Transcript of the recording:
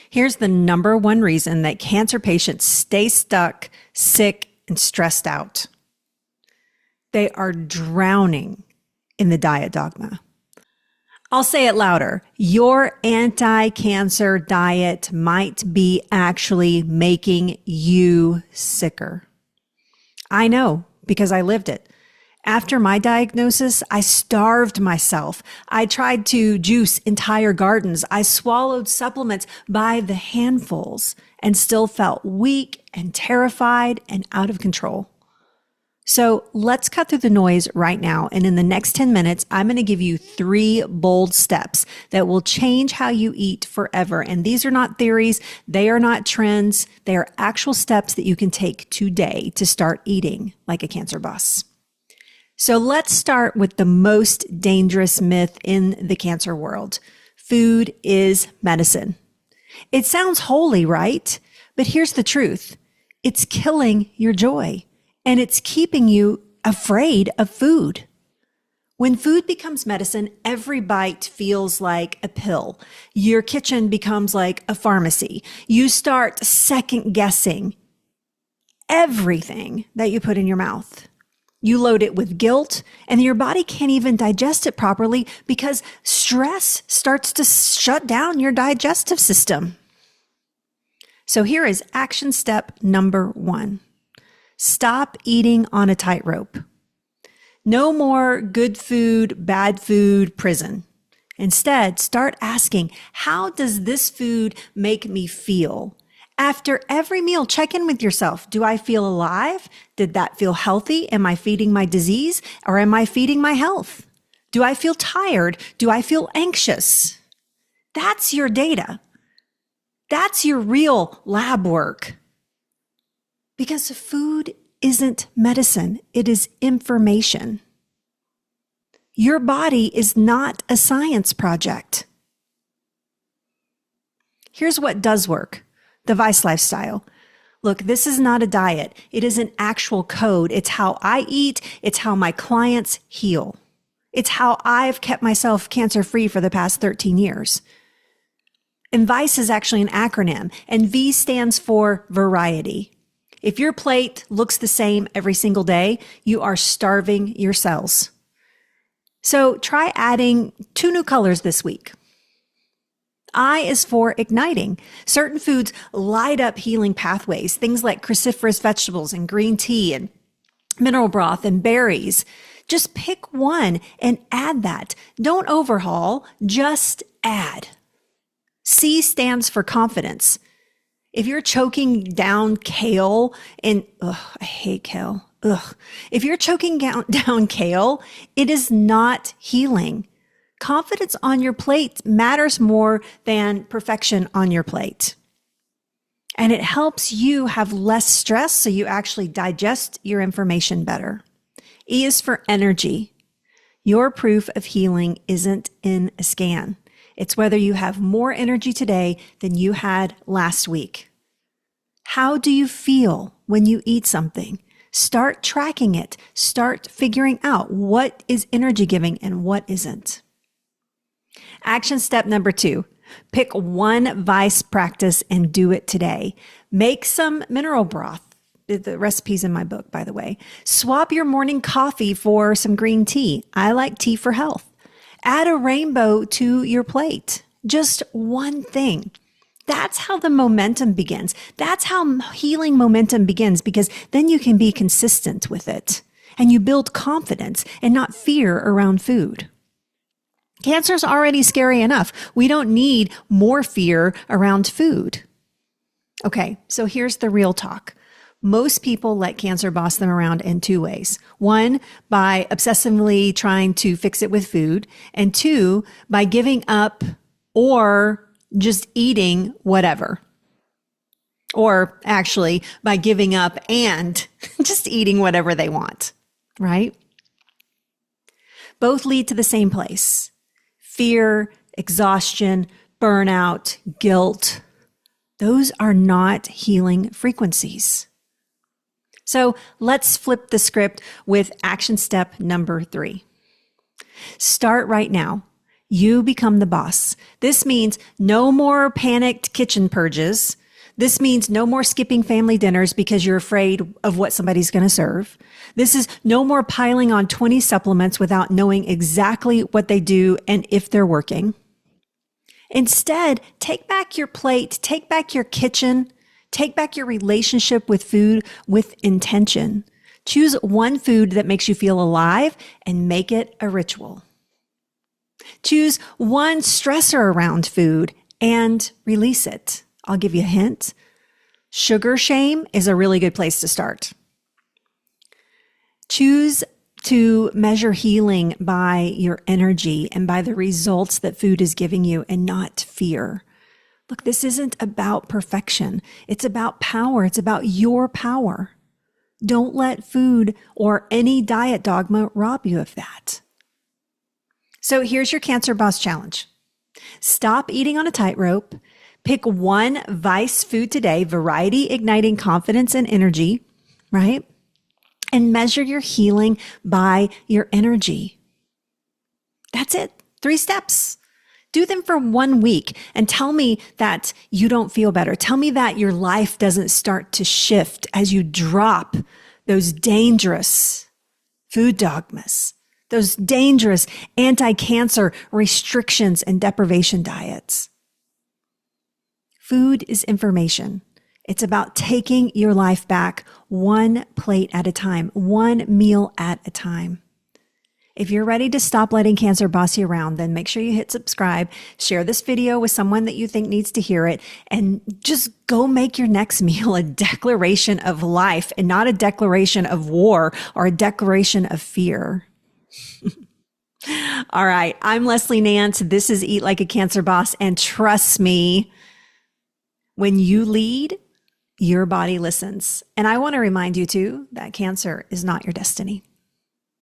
Here's the number one reason that cancer patients stay stuck, sick, and stressed out. They are drowning in the diet dogma. I'll say it louder. Your anti-cancer diet might be actually making you sicker. I know because I lived it. After my diagnosis, I starved myself. I tried to juice entire gardens. I swallowed supplements by the handfuls and still felt weak and terrified and out of control. So let's cut through the noise right now. And in the next 10 minutes, I'm going to give you 3 bold steps that will change how you eat forever. And these are not theories. They are not trends. They are actual steps that you can take today to start eating like a cancer boss. So let's start with the most dangerous myth in the cancer world. Food is medicine. It sounds holy, right? But here's the truth. It's killing your joy, and it's keeping you afraid of food. When food becomes medicine, every bite feels like a pill. Your kitchen becomes like a pharmacy. You start second guessing everything that you put in your mouth. You load it with guilt, and your body can't even digest it properly because stress starts to shut down your digestive system. So here is action step number 1. Stop eating on a tightrope. No more good food, bad food, prison. Instead, start asking, how does this food make me feel? After every meal, check in with yourself. Do I feel alive? Did that feel healthy? Am I feeding my disease or am I feeding my health? Do I feel tired? Do I feel anxious? That's your data. That's your real lab work. Because food isn't medicine. It is information. Your body is not a science project. Here's what does work. The Vice lifestyle. Look, this is not a diet. It is an actual code. It's how I eat. It's how my clients heal. It's how I've kept myself cancer-free for the past 13 years. And Vice is actually an acronym, and V stands for variety. If your plate looks the same every single day, you are starving your cells. So try adding 2 new colors this week. I is for igniting. Certain foods light up healing pathways, things like cruciferous vegetables and green tea and mineral broth and berries. Just pick one and add that. Don't overhaul, just add. C stands for confidence. If you're choking down kale and, I hate kale. If you're choking down kale, it is not healing. Confidence on your plate matters more than perfection on your plate. And it helps you have less stress so you actually digest your information better. E is for energy. Your proof of healing isn't in a scan. It's whether you have more energy today than you had last week. How do you feel when you eat something? Start tracking it. Start figuring out what is energy giving and what isn't. Action step number 2, pick one Vice practice and do it today. Make some mineral broth. The recipe's in my book, by the way. Swap your morning coffee for some green tea. I like tea for health. Add a rainbow to your plate. Just one thing. That's how the momentum begins. That's how healing momentum begins, because then you can be consistent with it and you build confidence and not fear around food. Cancer's already scary enough. We don't need more fear around food. Okay, so here's the real talk. Most people let cancer boss them around in 2 ways. 1, by obsessively trying to fix it with food, and 2, by giving up or just eating whatever. Or actually by giving up and just eating whatever they want, right? Both lead to the same place. Fear, exhaustion, burnout, guilt. Those are not healing frequencies. So let's flip the script with action step number 3. Start right now. You become the boss. This means no more panicked kitchen purges. This means no more skipping family dinners because you're afraid of what somebody's going to serve. This is no more piling on 20 supplements without knowing exactly what they do and if they're working. Instead, take back your plate, take back your kitchen, take back your relationship with food with intention. Choose one food that makes you feel alive and make it a ritual. Choose one stressor around food and release it. I'll give you a hint. Sugar shame is a really good place to start. Choose to measure healing by your energy and by the results that food is giving you and not fear. Look, this isn't about perfection. It's about power. It's about your power. Don't let food or any diet dogma rob you of that. So here's your Cancer Boss challenge. Stop eating on a tightrope. Pick one Vice food today, variety igniting confidence and energy, right? And measure your healing by your energy. That's it. 3 steps. Do them for 1 week and tell me that you don't feel better. Tell me that your life doesn't start to shift as you drop those dangerous food dogmas, those dangerous anti-cancer restrictions and deprivation diets. Food is information. It's about taking your life back one plate at a time, one meal at a time. If you're ready to stop letting cancer boss you around, then make sure you hit subscribe, share this video with someone that you think needs to hear it, and just go make your next meal a declaration of life and not a declaration of war or a declaration of fear. All right. I'm Leslie Nance. This is Eat Like a Cancer Boss. And trust me, when you lead, your body listens. And I want to remind you too that cancer is not your destiny.